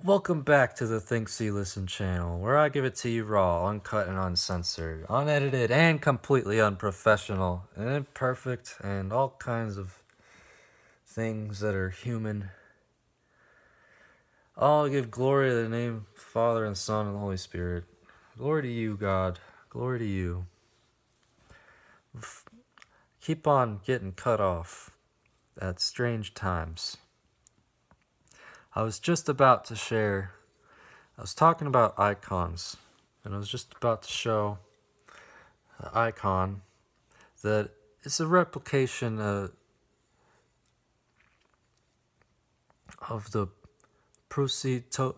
Welcome back to the Think, See, Listen channel, where I give it to you raw, uncut, and uncensored, unedited, and completely unprofessional, and imperfect, and all kinds of things that are human. All give glory to the name of the Father, and Son, and the Holy Spirit. Glory to you, God. Glory to you. Keep on getting cut off at strange times. I was just about to share... I was talking about icons, and I was just about to show an icon that it's a replication of the Prusiotissa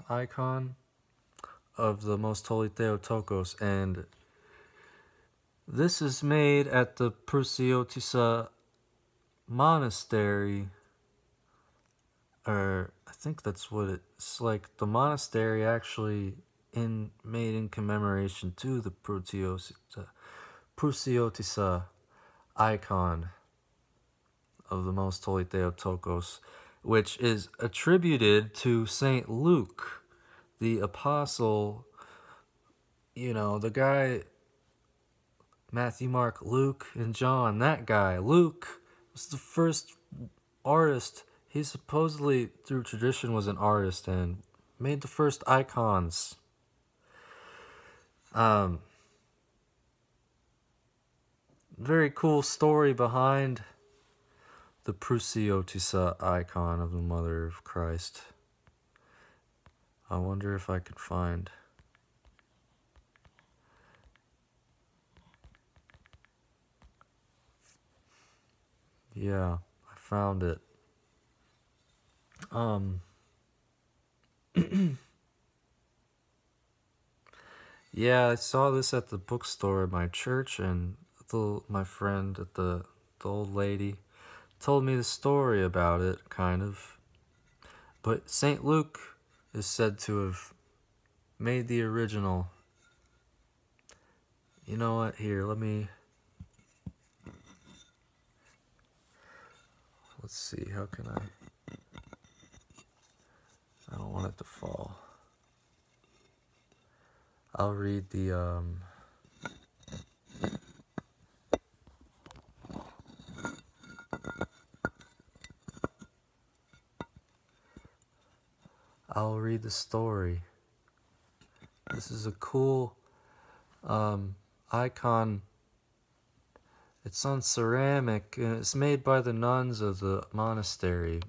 icon of the Most Holy Theotokos, and this is made at the Prusiotissa monastery, or I think that's what it's like. The monastery actually made in commemoration to the Prusiotissa icon of the Most Holy Theotokos, which is attributed to Saint Luke, the apostle. You know, the guy, Matthew, Mark, Luke, and John, that guy. Luke was the first artist. He supposedly, through tradition, was an artist and made the first icons. Very cool story behind the Prusiotissa icon of the Mother of Christ. I wonder if I could find... Yeah, I found it. Yeah, I saw this at the bookstore at my church, and my friend, the old lady, told me the story about it, kind of. But St. Luke is said to have made the original. You know what? Here, let's see, how can I don't want it to fall. I'll read the, I'll read the story. This is a cool, icon. It's on ceramic, and it's made by the nuns of the monastery.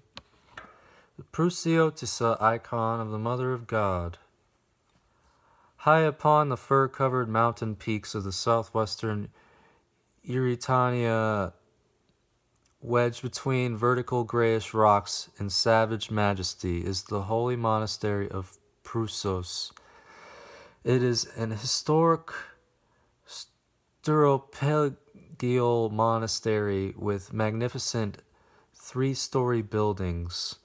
The Prusiotissa icon of the Mother of God. High upon the fir-covered mountain peaks of the southwestern Eurytania, wedged between vertical grayish rocks in savage majesty, is the holy monastery of Prusos. It is an historic Staropelagial monastery with magnificent three-story buildings.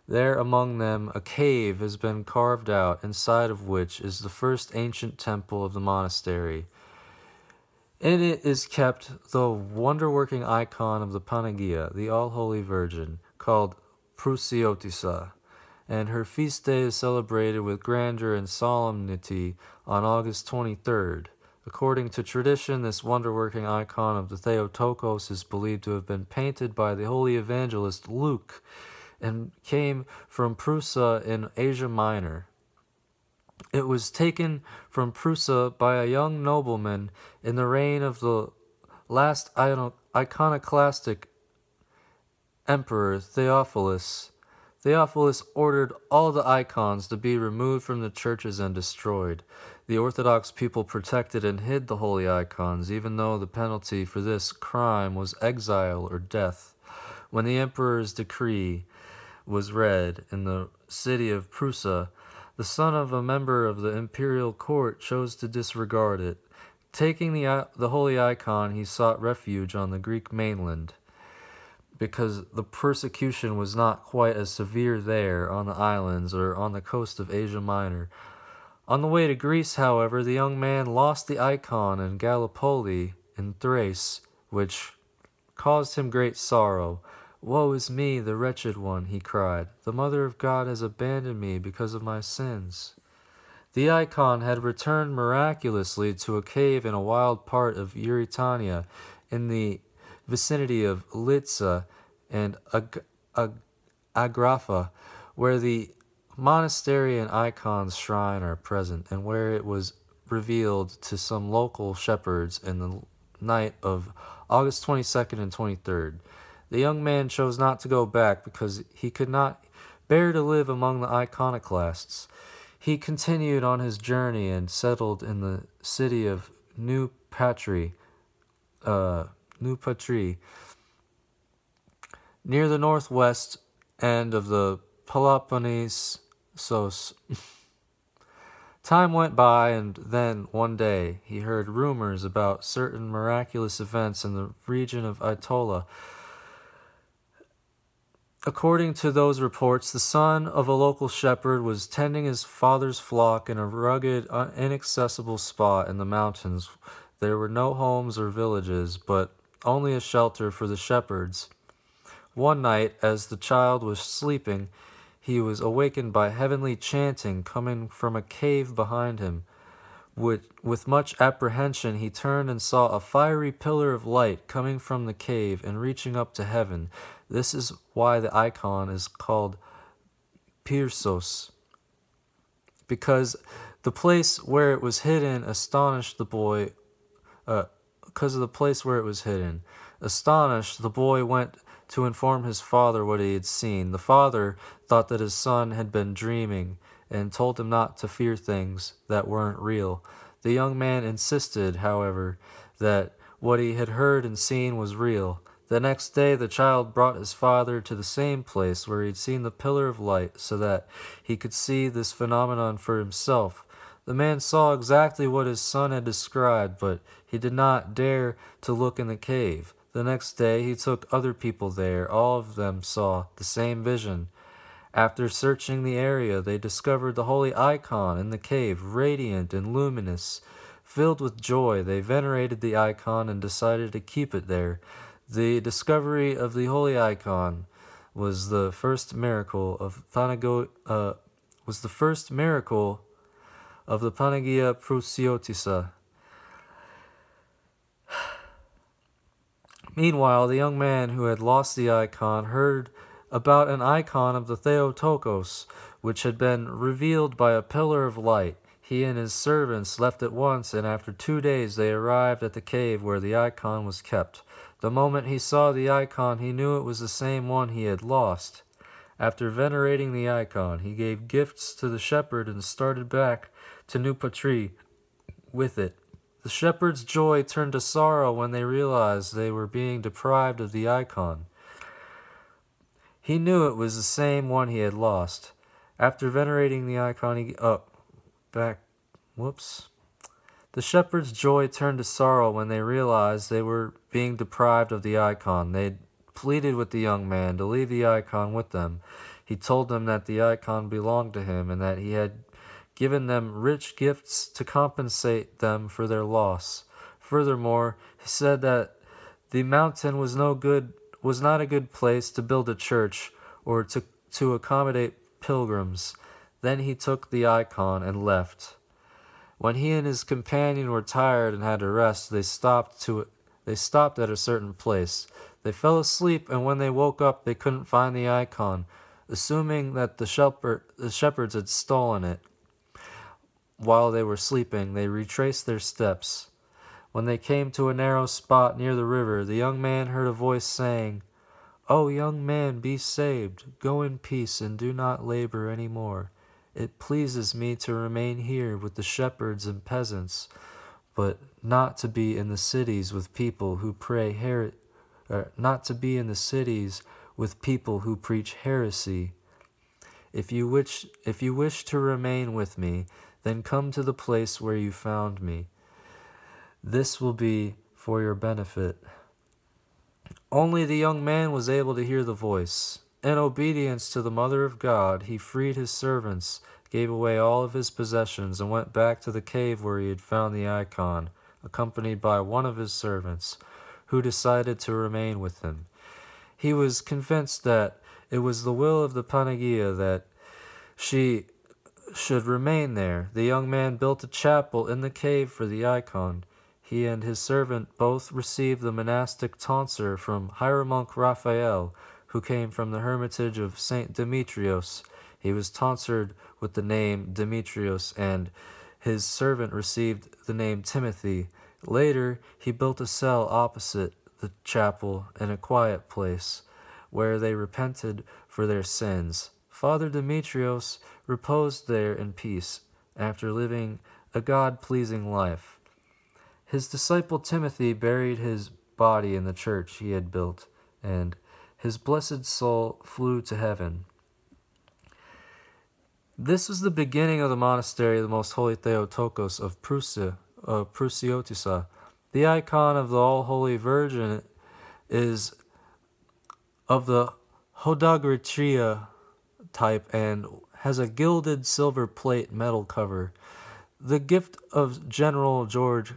There among them a cave has been carved out, inside of which is the first ancient temple of the monastery. In it is kept the wonder-working icon of the Panagia, the All-Holy Virgin, called Prusiotissa, and her feast day is celebrated with grandeur and solemnity on August 23rd. According to tradition, this wonder-working icon of the Theotokos is believed to have been painted by the holy evangelist Luke, and came from Prusa in Asia Minor. It was taken from Prusa by a young nobleman in the reign of the last iconoclastic emperor Theophilus. Theophilus ordered all the icons to be removed from the churches and destroyed. The Orthodox people protected and hid the holy icons, even though the penalty for this crime was exile or death. When the emperor's decree was read in the city of Prusa, the son of a member of the imperial court chose to disregard it. Taking the holy icon, he sought refuge on the Greek mainland, because the persecution was not quite as severe there on the islands or on the coast of Asia Minor. On the way to Greece, however, the young man lost the icon in Gallipoli in Thrace, which caused him great sorrow. "Woe is me, the wretched one," he cried. "The Mother of God has abandoned me because of my sins." The icon had returned miraculously to a cave in a wild part of Eurytania, in the vicinity of Litsa and Agrapha, where the monastery and icon's shrine are present, and where it was revealed to some local shepherds in the night of August 22nd and 23rd. The young man chose not to go back because he could not bear to live among the iconoclasts. He continued on his journey and settled in the city of New Patri, near the northwest end of the Peloponnesos. Time went by, and then, one day, he heard rumors about certain miraculous events in the region of Aetola. According to those reports, the son of a local shepherd was tending his father's flock in a rugged, inaccessible spot in the mountains. There were no homes or villages, but only a shelter for the shepherds. One night, as the child was sleeping, he was awakened by heavenly chanting coming from a cave behind him. With much apprehension, he turned and saw a fiery pillar of light coming from the cave and reaching up to heaven. This is why the icon is called Pyrsos, because the place where it was hidden astonished the boy. Astonished, the boy went to inform his father what he had seen. The father thought that his son had been dreaming and told him not to fear things that weren't real. The young man insisted, however, that what he had heard and seen was real. The next day the child brought his father to the same place where he had seen the pillar of light so that he could see this phenomenon for himself. The man saw exactly what his son had described, but he did not dare to look in the cave. The next day he took other people there. All of them saw the same vision. After searching the area, they discovered the holy icon in the cave, radiant and luminous. Filled with joy, they venerated the icon and decided to keep it there. The discovery of the holy icon was the first miracle of the Panagia Prusiotisa. Meanwhile, the young man who had lost the icon heard about an icon of the Theotokos, which had been revealed by a pillar of light. He and his servants left at once, and after 2 days they arrived at the cave where the icon was kept. The moment he saw the icon, he knew it was the same one he had lost. After venerating the icon, he gave gifts to the shepherd and started back to New Patri with it. The shepherd's joy turned to sorrow when they realized they were being deprived of the icon. He knew it was the same one he had lost. After venerating the icon, The shepherd's joy turned to sorrow when they realized they were being deprived of the icon. They pleaded with the young man to leave the icon with them. He told them that the icon belonged to him and that he had given them rich gifts to compensate them for their loss. Furthermore, he said that the mountain was not a good place to build a church or to accommodate pilgrims. Then he took the icon and left. When he and his companion were tired and had to rest, they stopped at a certain place. They fell asleep, and when they woke up, they couldn't find the icon, assuming that the shepherds had stolen it. While they were sleeping, they retraced their steps. When they came to a narrow spot near the river, the young man heard a voice saying, "O young man, be saved. Go in peace and do not labor any more. It pleases me to remain here with the shepherds and peasants, but not to be in the cities with people who preach heresy. If you wish to remain with me, then come to the place where you found me. This will be for your benefit." Only the young man was able to hear the voice. In obedience to the Mother of God, he freed his servants, gave away all of his possessions, and went back to the cave where he had found the icon, accompanied by one of his servants, who decided to remain with him. He was convinced that it was the will of the Panagia that she should remain there. The young man built a chapel in the cave for the icon. He and his servant both received the monastic tonsure from hieromonk Raphael, who came from the hermitage of Saint Demetrios. He was tonsured with the name Demetrios, and his servant received the name Timothy. Later, he built a cell opposite the chapel in a quiet place, where they repented for their sins. Father Demetrios reposed there in peace, after living a God-pleasing life. His disciple Timothy buried his body in the church he had built, and his blessed soul flew to heaven. This was the beginning of the monastery of the Most Holy Theotokos of Prusiotissa. The icon of the All-Holy Virgin is of the Hodagritria type and has a gilded silver plate metal cover. The gift of General George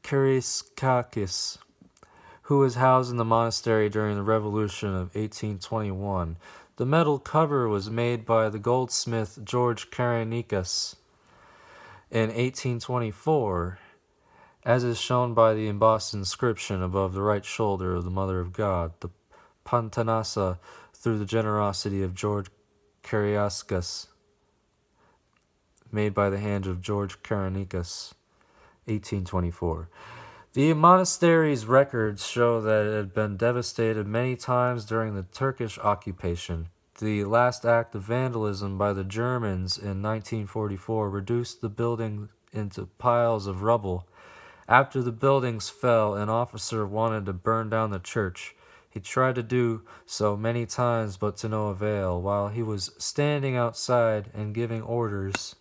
Kariskakis, who was housed in the monastery during the Revolution of 1821. The metal cover was made by the goldsmith George Karanikas in 1824, as is shown by the embossed inscription above the right shoulder of the Mother of God, the Pantanasa, through the generosity of George Kariaskas, made by the hand of George Karanikas, 1824. The monastery's records show that it had been devastated many times during the Turkish occupation. The last act of vandalism by the Germans in 1944 reduced the building into piles of rubble. After the buildings fell, an officer wanted to burn down the church. He tried to do so many times, but to no avail. While he was standing outside and giving orders,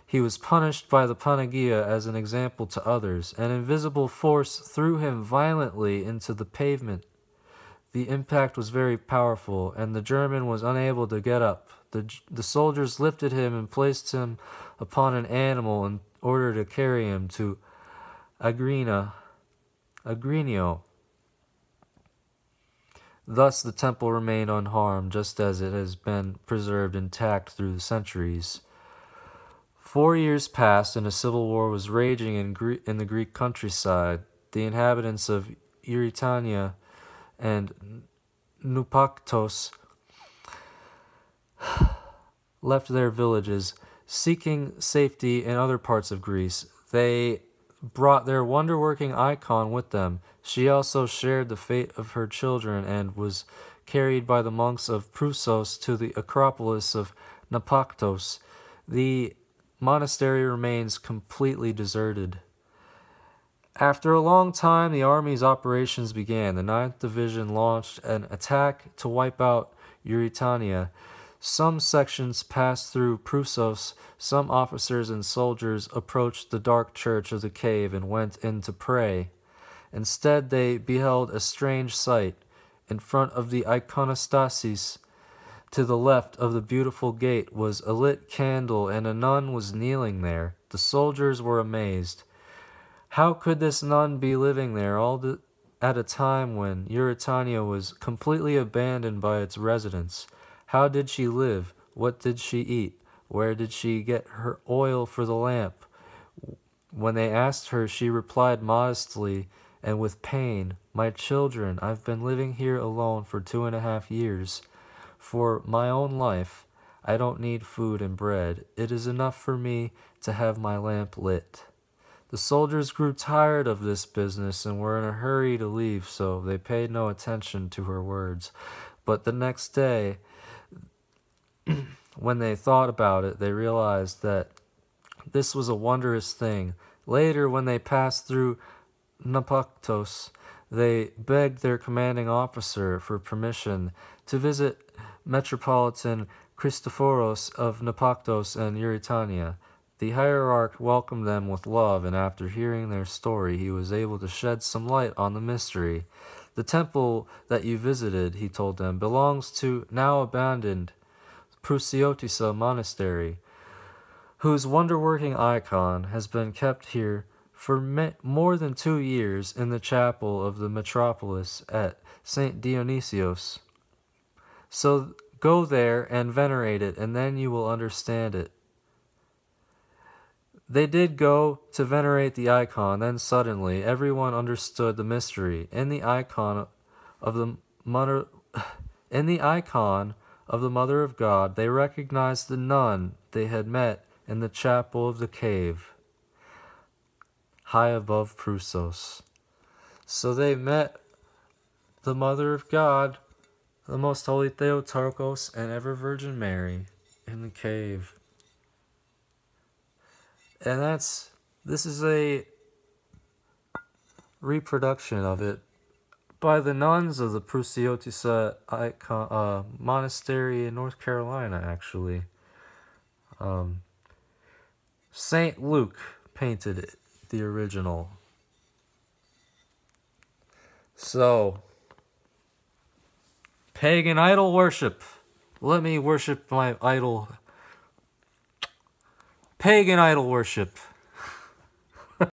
he was punished by the Panagia as an example to others. An invisible force threw him violently into the pavement. The impact was very powerful, and the German was unable to get up. The soldiers lifted him and placed him upon an animal in order to carry him to Agrinio. Thus the temple remained unharmed, just as it has been preserved intact through the centuries. 4 years passed, and a civil war was raging in the Greek countryside. The inhabitants of Eurytania and Nupaktos left their villages, seeking safety in other parts of Greece. They brought their wonder-working icon with them. She also shared the fate of her children and was carried by the monks of Prusos to the Acropolis of Napaktos. The monastery remains completely deserted. After a long time, the army's operations began. The 9th Division launched an attack to wipe out Eurytania. Some sections passed through Prusos. Some officers and soldiers approached the dark church of the cave and went in to pray. Instead, they beheld a strange sight. In front of the iconostasis, to the left of the beautiful gate, was a lit candle, and a nun was kneeling there. The soldiers were amazed. How could this nun be living there at a time when Eurytania was completely abandoned by its residents? How did she live? What did she eat? Where did she get her oil for the lamp? When they asked her, she replied modestly and with pain, "My children, I've been living here alone for 2.5 years. For my own life, I don't need food and bread. It is enough for me to have my lamp lit." The soldiers grew tired of this business and were in a hurry to leave, so they paid no attention to her words. But the next day, when they thought about it, they realized that this was a wondrous thing. Later, when they passed through Napaktos, they begged their commanding officer for permission to visit Metropolitan Christophoros of Napaktos and Eurytania. The hierarch welcomed them with love, and after hearing their story, he was able to shed some light on the mystery. "The temple that you visited," he told them, "belongs to now abandoned Prusiotissa monastery, whose wonder-working icon has been kept here for more than 2 years in the chapel of the metropolis at St. Dionysios. So go there and venerate it, and then you will understand it. They did go to venerate the icon, then suddenly everyone understood the mystery. In the icon of the Mother of God, they recognized the nun they had met in the chapel of the cave, high above Prusos. So they met the Mother of God, the Most Holy Theotokos, and Ever Virgin Mary in the cave. And this is a reproduction of it by the nuns of the Prusiotisa monastery in North Carolina, actually. St. Luke painted it, the original. So, pagan idol worship. Let me worship my idol. Pagan idol worship.